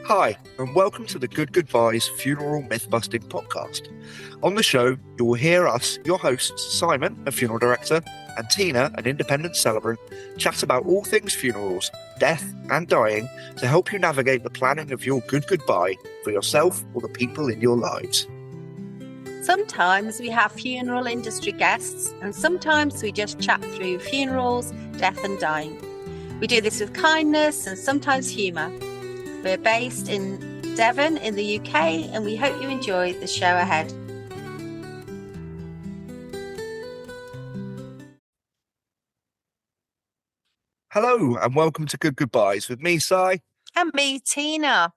Hi, and welcome to the Good Goobyes Funeral Myth-Busting Podcast. On the show, you will hear us, your hosts, Simon, a funeral director, and Tina, an independent celebrant, chat about all things funerals, death, and dying to help you navigate the planning of your good goodbye for yourself or the people in your lives. Sometimes we have funeral industry guests, and sometimes we just chat through funerals, death, and dying. We do this with kindness and sometimes humour. We're based in Devon in the UK, and we hope you enjoy the show ahead. Hello, and welcome to Good Goobyes with me, Si. And me, Tina.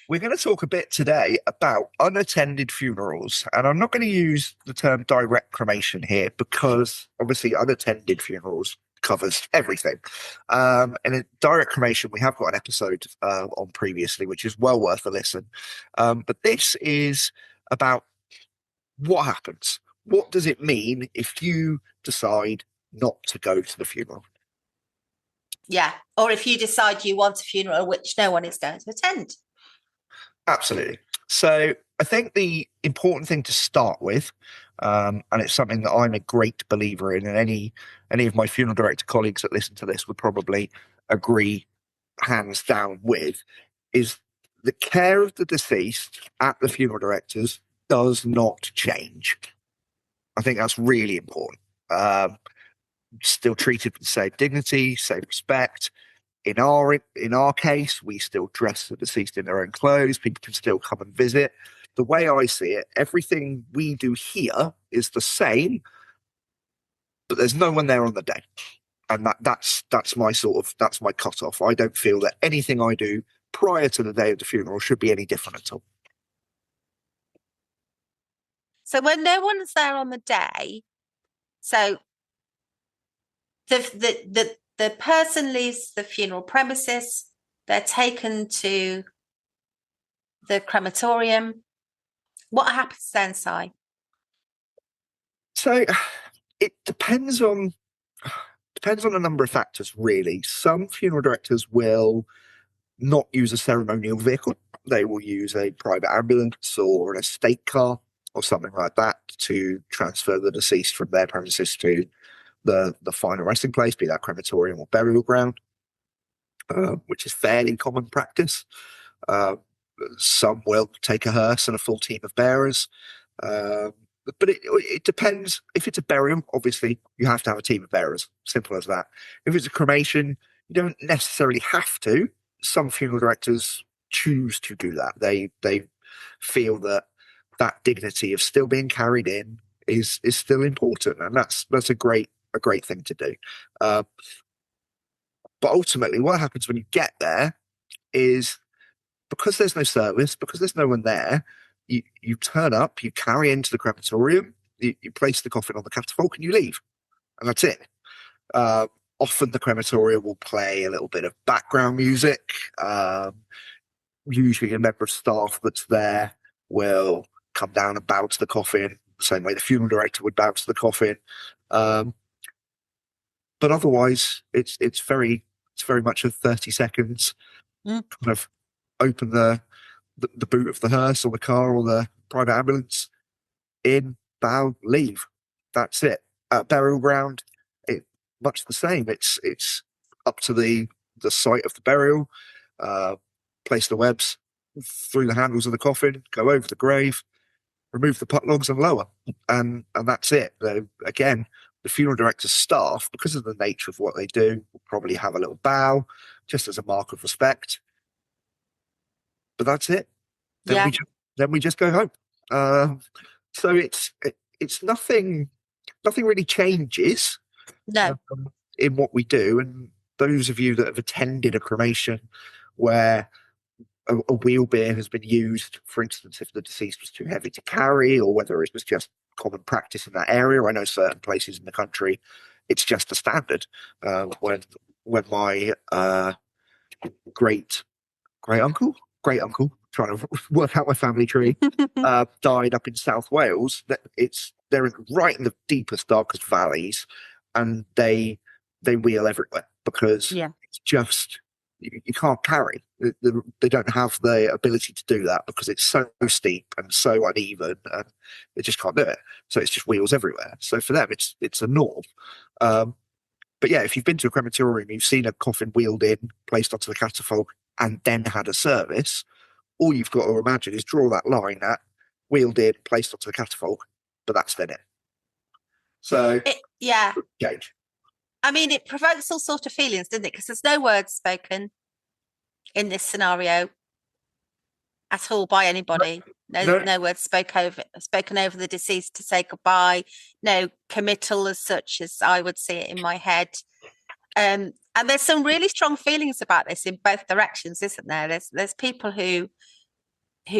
We're going to talk a bit today about unattended funerals, and I'm not going to use the term direct cremation here because obviously unattended funerals covers everything. And in direct cremation, we have got an episode on previously, which is well worth a listen. But this is about what happens. What does it mean if you decide not to go to the funeral? Yeah, or if you decide you want a funeral which no one is going to attend. Absolutely. So I think the important thing to start with, and it's something that I'm a great believer in, and any of my funeral director colleagues that listen to this would probably agree hands down with, is the care of the deceased at the funeral directors does not change. I think that's really important. Still treated with the same dignity, same respect. In our case, we still dress the deceased in their own clothes. People can still come and visit. The way I see it, everything we do here is the same, but there's no one there on the day, and that's my that's my cutoff. I don't feel that anything I do prior to the day of the funeral should be any different at all. So when no one's there on the day, so the person leaves the funeral premises, they're taken to the crematorium. What happens then, Si? So it depends on a number of factors, really. Some funeral directors will not use a ceremonial vehicle. They will use a private ambulance or an estate car or something like that to transfer the deceased from their premises to the final resting place, be that crematorium or burial ground, which is fairly common practice. Some will take a hearse and a full team of bearers. But it depends. If it's a burial, obviously, you have to have a team of bearers. Simple as that. If it's a cremation, you don't necessarily have to. Some funeral directors choose to do that. They feel that dignity of still being carried in is still important, and that's a great thing to do. But ultimately, what happens when you get there is, because there's no service, because there's no one there, you turn up, you carry into the crematorium, you place the coffin on the catafalque, and you leave, and that's it. Often the crematorium will play a little bit of background music. Usually a member of staff that's there will come down and bow to the coffin, the same way the funeral director would bow to the coffin. But otherwise, it's very much a 30 seconds kind of open the boot of the hearse or the car or the private ambulance, in, bow, leave. That's it. At burial ground, much the same. It's up to the site of the burial. Place the webs through the handles of the coffin, go over the grave, remove the putlogs and lower, and that's it. Again, the funeral director's staff, because of the nature of what they do, will probably have a little bow just as a mark of respect. But that's it. Then we just go home. So it's nothing really changes. No. In what we do. And those of you that have attended a cremation where a wheel beer has been used, for instance, if the deceased was too heavy to carry, or whether it was just common practice in that area. I know certain places in the country it's just a standard. When my great uncle, trying to work out my family tree, died up in South Wales, they're right in the deepest, darkest valleys, and they wheel everywhere because it's just you can't carry. They don't have the ability to do that because it's so steep and so uneven, and they just can't do it. So it's just wheels everywhere. So for them, it's a norm. Um, but yeah, if you've been to a crematorium, you've seen a coffin wheeled in, placed onto the catafalque, and then had a service. All you've got to imagine is draw that line at wheeled in, placed onto the catafalque, but that's then it. So Yeah. change. I mean, it provokes all sort of feelings, doesn't it? Because there's no words spoken in this scenario at all by anybody. No words spoken over the deceased to say goodbye. No committal as such as I would see it in my head. And there's some really strong feelings about this in both directions, isn't there? There's people who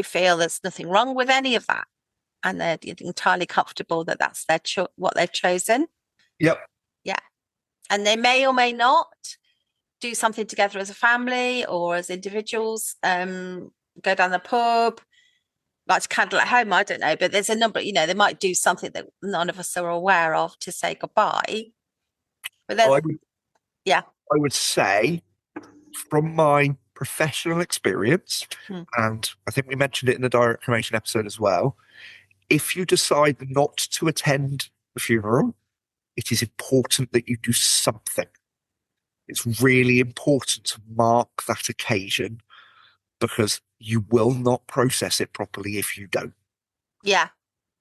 feel there's nothing wrong with any of that, and they're entirely comfortable that that's what they've chosen. Yep. Yeah. And they may or may not do something together as a family or as individuals, go down the pub, light a candle at home, I don't know. But there's a number, they might do something that none of us are aware of to say goodbye. But I would say, from my professional experience, and I think we mentioned it in the direct cremation episode as well, if you decide not to attend the funeral, it is important that you do something. It's really important to mark that occasion, because you will not process it properly if you don't. Yeah.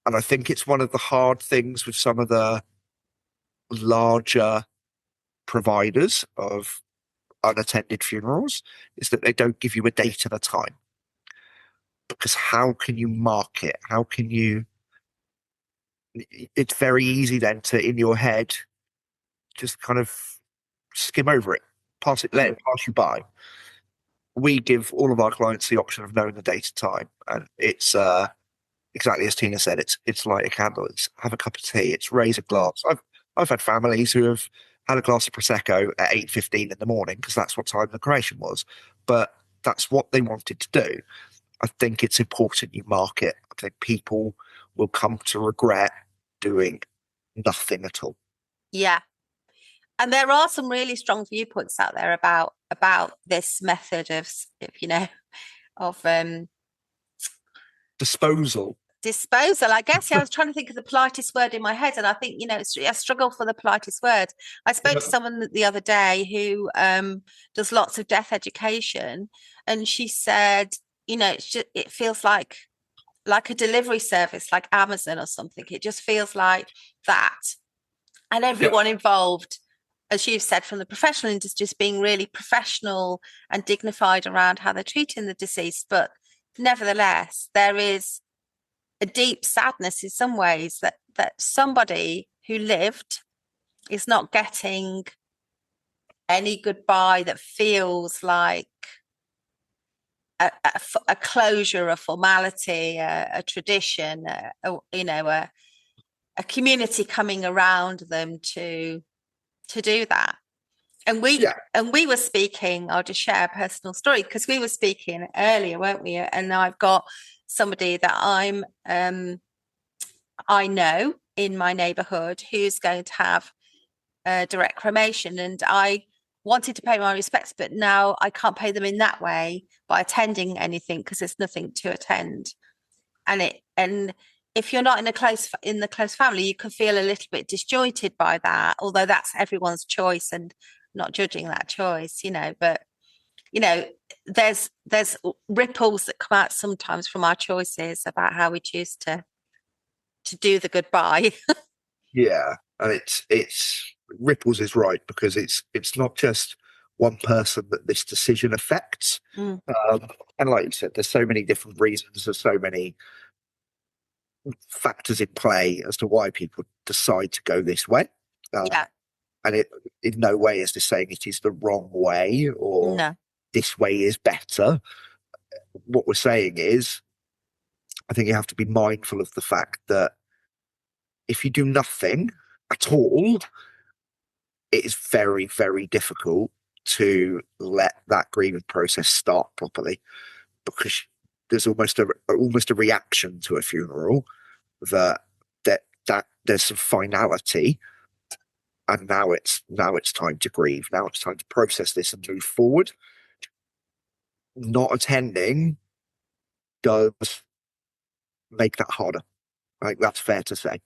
And I think it's one of the hard things with some of the larger providers of unattended funerals is that they don't give you a date and a time. Because how can you mark it? How can you... It's very easy then to, in your head, just kind of skim over it, let it pass you by. We give all of our clients the option of knowing the date and time, and it's exactly as Tina said. It's light a candle, it's have a cup of tea, it's raise a glass. I've had families who have had a glass of prosecco at 8:15 in the morning because that's what time the cremation was, but that's what they wanted to do. I think it's important you mark it. I think people will come to regret doing nothing at all. Yeah. And there are some really strong viewpoints out there about this method of disposal. I guess. I was trying to think of the politest word in my head, and I think I struggle for the politest word. I spoke to someone the other day who does lots of death education, and she said, it feels like a delivery service, like Amazon or something. It just feels like that, and everyone involved, as you've said, from the professional industry, just being really professional and dignified around how they're treating the deceased. But nevertheless, there is a deep sadness in some ways that somebody who lived is not getting any goodbye that feels like a closure, a formality, a tradition, a community coming around them to do that. And we were speaking, I'll just share a personal story, because we were speaking earlier, weren't we? And I've got somebody that I know in my neighborhood who's going to have a direct cremation, and I wanted to pay my respects, but now I can't pay them in that way by attending anything because there's nothing to attend. And if you're not in the close family, you can feel a little bit disjointed by that, although that's everyone's choice and not judging that choice, but there's ripples that come out sometimes from our choices about how we choose to do the goodbye. Yeah, and it's ripples is right, because it's not just one person that this decision affects. And like you said, there's so many different reasons, there's so many factors in play as to why people decide to go this way. And it in no way is this saying it is the wrong way or this way is better. What we're saying is, I think you have to be mindful of the fact that if you do nothing at all, it is very, very difficult to let that grieving process start properly, because there's almost a reaction to a funeral that there's some finality, and now it's time to grieve. Now it's time to process this and move forward. not attending does make that harder. Like, that's fair to say.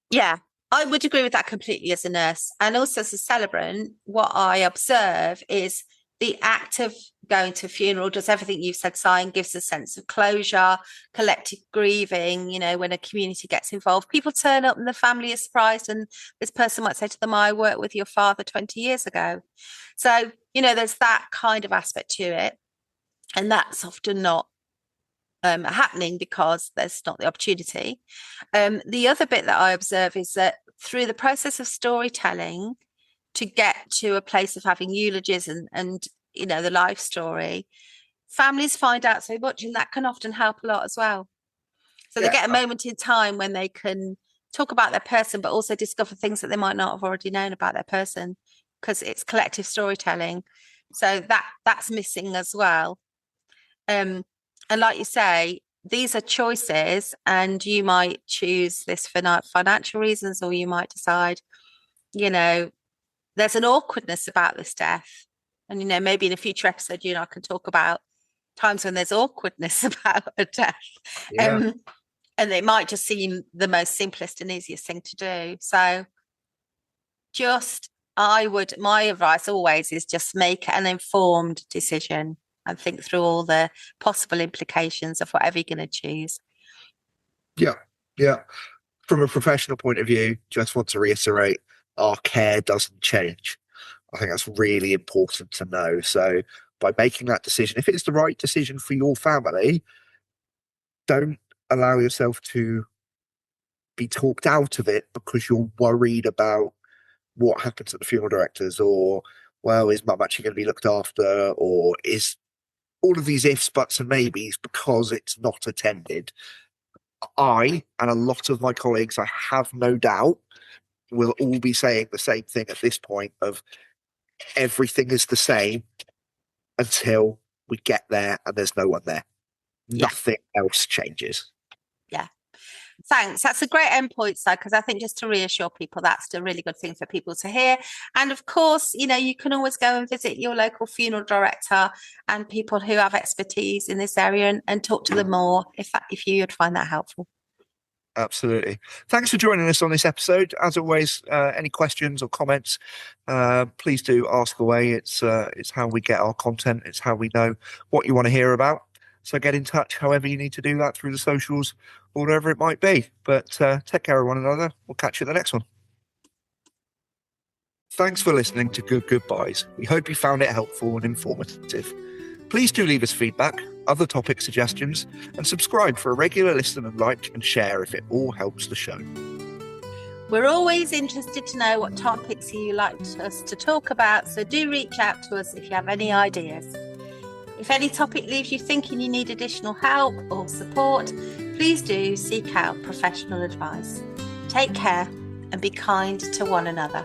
Yeah, I would agree with that completely as a nurse. And also as a celebrant, what I observe is the act of going to a funeral does everything you've said, Simon, gives a sense of closure, collective grieving. You know, when a community gets involved, people turn up and the family is surprised. And this person might say to them, I worked with your father 20 years ago. So, you know, there's that kind of aspect to it. And that's often not happening because there's not the opportunity. The other bit that I observe is that through the process of storytelling, to get to a place of having eulogies and you know, the life story, families find out so much, and that can often help a lot as well. So they get a moment in time when they can talk about their person, but also discover things that they might not have already known about their person, because it's collective storytelling. So that's missing as well. And like you say, these are choices, and you might choose this for financial reasons, or you might decide, you know, there's an awkwardness about this death. And, you know, maybe in a future episode, you and I can talk about times when there's awkwardness about a death. Yeah. And it might just seem the most simplest and easiest thing to do. So my advice always is just make an informed decision and think through all the possible implications of whatever you're going to choose. Yeah. Yeah. From a professional point of view, just want to reiterate, our care doesn't change. I think that's really important to know. So by making that decision, if it's the right decision for your family, don't allow yourself to be talked out of it because you're worried about what happens at the funeral directors, or, well, is mum actually going to be looked after, or is all of these ifs, buts, and maybes because it's not attended. I and a lot of my colleagues, I have no doubt, will all be saying the same thing at this point of everything is the same until we get there and there's no one there. Yeah. Nothing else changes. Yeah. Thanks. That's a great endpoint, Si, because I think just to reassure people, that's a really good thing for people to hear. And of course, you know, you can always go and visit your local funeral director and people who have expertise in this area and talk to them more if you would find that helpful. Absolutely. Thanks for joining us on this episode. As always, any questions or comments, please do ask away. It's how we get our content. It's how we know what you want to hear about. So get in touch however you need to do that, through the socials or whatever it might be. But take care of one another. We'll catch you at the next one. Thanks for listening to Good Goodbyes. We hope you found it helpful and informative. Please do leave us feedback, other topic suggestions, and subscribe for a regular listen and like and share if it all helps the show. We're always interested to know what topics you like us to talk about, so do reach out to us if you have any ideas. If any topic leaves you thinking you need additional help or support, please do seek out professional advice. Take care and be kind to one another.